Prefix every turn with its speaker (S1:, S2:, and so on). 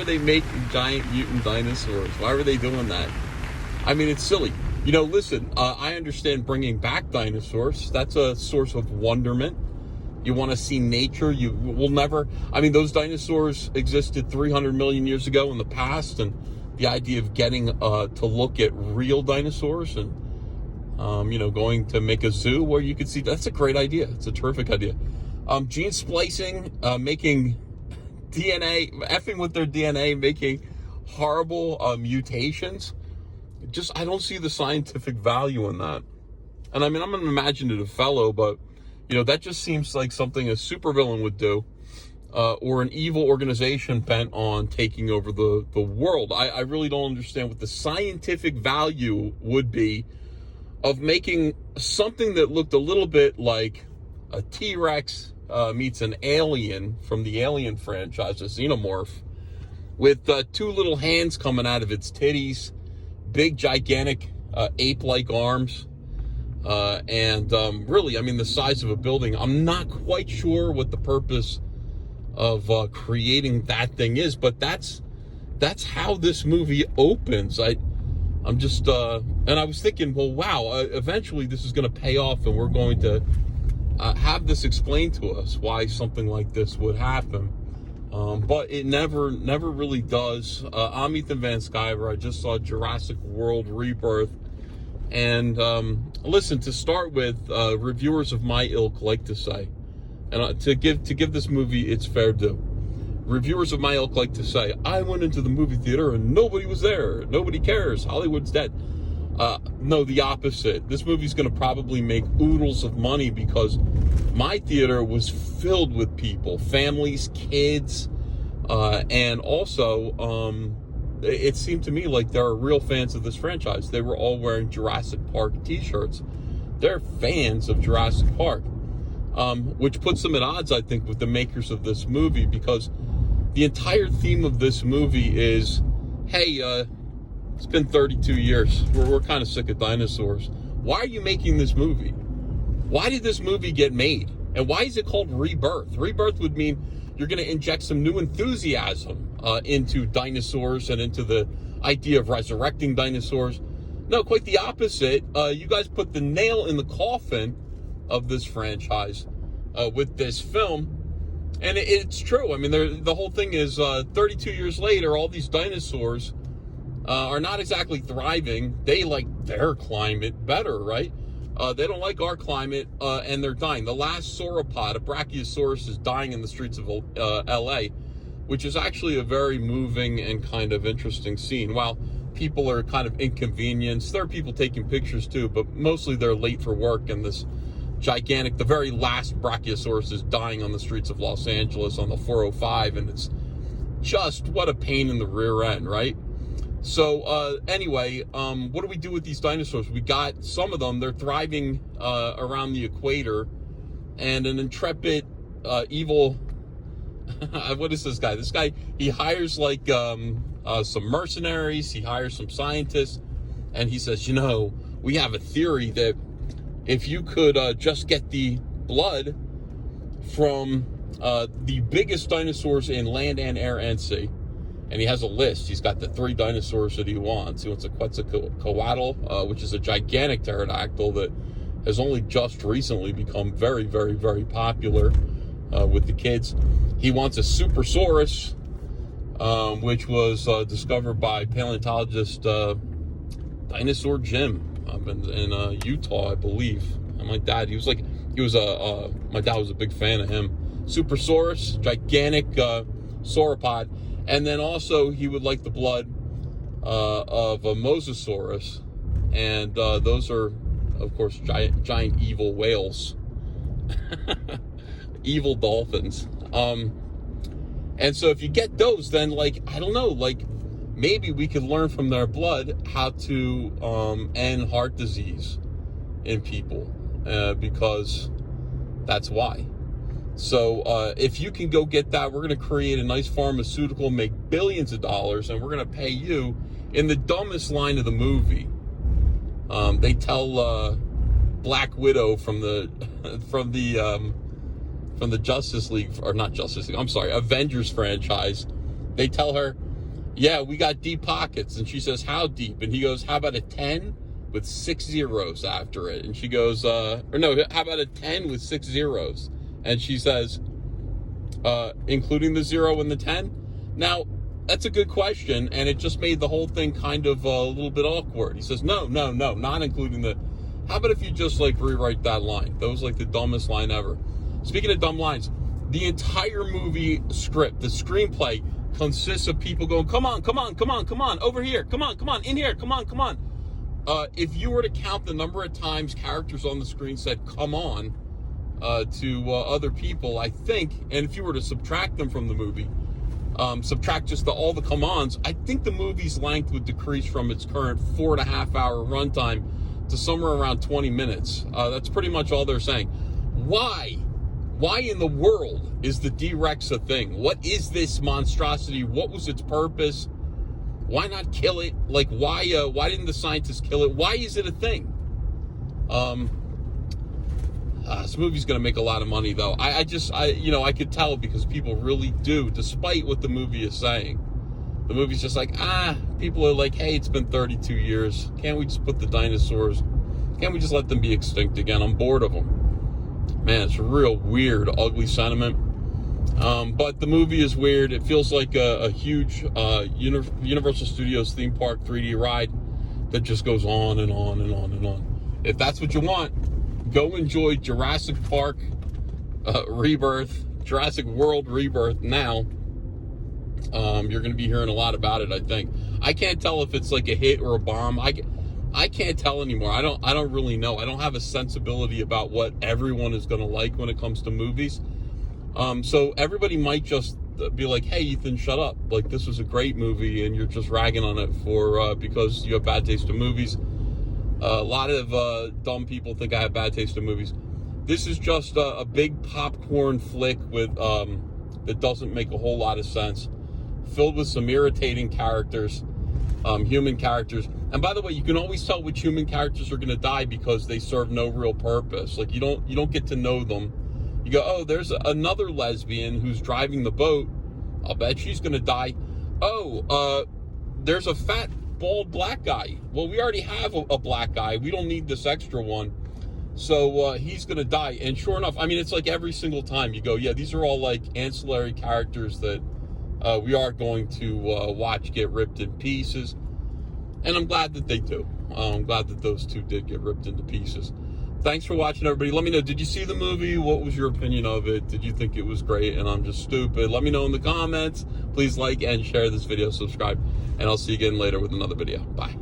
S1: they making giant mutant dinosaurs? Why were they doing that? I mean, it's silly. You know, listen, I understand bringing back dinosaurs. That's a source of wonderment. You want to see nature. You will never... I mean, those dinosaurs existed 300 million years ago in the past, and the idea of getting to look at real dinosaurs and, you know, going to make a zoo where you could see... That's a great idea. It's a terrific idea. Gene splicing, making DNA, effing with their DNA, making horrible mutations. Just, I don't see the scientific value in that. And I mean, I'm an imaginative fellow, but, you know, that just seems like something a supervillain would do, or an evil organization bent on taking over the world. I really don't understand what the scientific value would be of making something that looked a little bit like a T-Rex meets an alien from the Alien franchise, a xenomorph, with two little hands coming out of its titties, big, gigantic, ape-like arms, and really, I mean, the size of a building. I'm not quite sure what the purpose of creating that thing is, but that's how this movie opens. I'm just, and I was thinking, well, wow, eventually this is going to pay off, and we're going to have this explained to us, why something like this would happen. But it never really does. I'm Ethan Van Sciver. I just saw Jurassic World Rebirth. And listen, to start with, reviewers of my ilk like to say, and to give this movie its fair due, reviewers of my ilk like to say, I went into the movie theater and nobody was there. Nobody cares. Hollywood's dead. No, the opposite. This movie's going to probably make oodles of money because my theater was filled with people, families, kids, and also it seemed to me like there are real fans of this franchise. They were all wearing Jurassic Park t-shirts. They're fans of Jurassic Park, which puts them at odds, I think, with the makers of this movie, because the entire theme of this movie is, hey, it's been 32 years. We're kind of sick of dinosaurs. Why are you making this movie? Why did this movie get made? And why is it called Rebirth? Rebirth would mean you're going to inject some new enthusiasm into dinosaurs and into the idea of resurrecting dinosaurs. No, quite the opposite. You guys put the nail in the coffin of this franchise with this film. And it's true. I mean, the whole thing is 32 years later, all these dinosaurs are not exactly thriving. They like their climate better, right? They don't like our climate, and they're dying. The last sauropod, a brachiosaurus, is dying in the streets of L.A., which is actually a very moving and kind of interesting scene. While people are kind of inconvenienced, there are people taking pictures too, but mostly they're late for work, and this gigantic, the very last brachiosaurus is dying on the streets of Los Angeles on the 405, and it's just, what a pain in the rear end, right? So, anyway, what do we do with these dinosaurs? We got some of them, they're thriving around the equator, and an intrepid, evil, what is this guy? This guy, he hires like some mercenaries, he hires some scientists, and he says, you know, we have a theory that if you could just get the blood from the biggest dinosaurs in land and air and sea, and he has a list. He's got the 3 dinosaurs that he wants. He wants a Quetzalcoatl, which is a gigantic pterodactyl that has only just recently become very, very, very popular with the kids. He wants a Supersaurus, which was discovered by paleontologist Dinosaur Jim in Utah, I believe. And my dad, my dad was a big fan of him. Supersaurus, gigantic sauropod. And then also he would like the blood of a Mosasaurus. And those are, of course, giant evil whales. Evil dolphins. And so if you get those, then, like, I don't know, like, maybe we could learn from their blood how to end heart disease in people. Because that's why. So if you can go get that, we're going to create a nice pharmaceutical, make billions of dollars, and we're going to pay you in the dumbest line of the movie. They tell Black Widow from the Justice League, or not Justice League, I'm sorry, Avengers franchise. They tell her, yeah, we got deep pockets. And she says, how deep? And he goes, how about a 10 with 6 zeros after it? And she goes, or no, how about a 10 with 6 zeros? And she says, including the 0 and the 10? Now, that's a good question, and it just made the whole thing kind of a little bit awkward. He says, no, not including the... How about if you just, like, rewrite that line? That was, like, the dumbest line ever. Speaking of dumb lines, the entire movie script, the screenplay, consists of people going, come on, over here, come on, in here, come on. If you were to count the number of times characters on the screen said, come on, to other people, I think, and if you were to subtract them from the movie, subtract just all the come-ons, I think the movie's length would decrease from its current 4.5-hour runtime to somewhere around 20 minutes. That's pretty much all they're saying. Why? Why in the world is the D-Rex a thing? What is this monstrosity? What was its purpose? Why not kill it? Like, why didn't the scientists kill it? Why is it a thing? This movie's going to make a lot of money, though. I could tell because people really do, despite what the movie is saying. The movie's just like, people are like, hey, it's been 32 years. Can't we just put the dinosaurs, can't we just let them be extinct again? I'm bored of them. Man, it's a real weird, ugly sentiment. But the movie is weird. It feels like a huge Universal Studios theme park 3D ride that just goes on and on and on and on. If that's what you want, go enjoy Jurassic Park Rebirth, Jurassic World Rebirth now. You're going to be hearing a lot about it, I think. I can't tell if it's like a hit or a bomb. I can't tell anymore. I don't really know. I don't have a sensibility about what everyone is going to like when it comes to movies. So everybody might just be like, hey, Ethan, shut up. Like, this was a great movie and you're just ragging on it because you have bad taste in movies. A lot of dumb people think I have bad taste in movies. This is just a big popcorn flick with that doesn't make a whole lot of sense, filled with some irritating characters, human characters. And by the way, you can always tell which human characters are going to die because they serve no real purpose. Like, you don't get to know them. You go, oh, there's another lesbian who's driving the boat. I'll bet she's going to die. Oh, there's a fat, bald black guy. Well, we already have a black guy. We don't need this extra one. So he's going to die. And sure enough, I mean, it's like every single time you go, yeah, these are all like ancillary characters that we are going to watch get ripped in pieces. And I'm glad that they do. I'm glad that those two did get ripped into pieces. Thanks for watching, everybody. Let me know, did you see the movie? What was your opinion of it? Did you think it was great and I'm just stupid? Let me know in the comments. Please like and share this video, subscribe, and I'll see you again later with another video. Bye.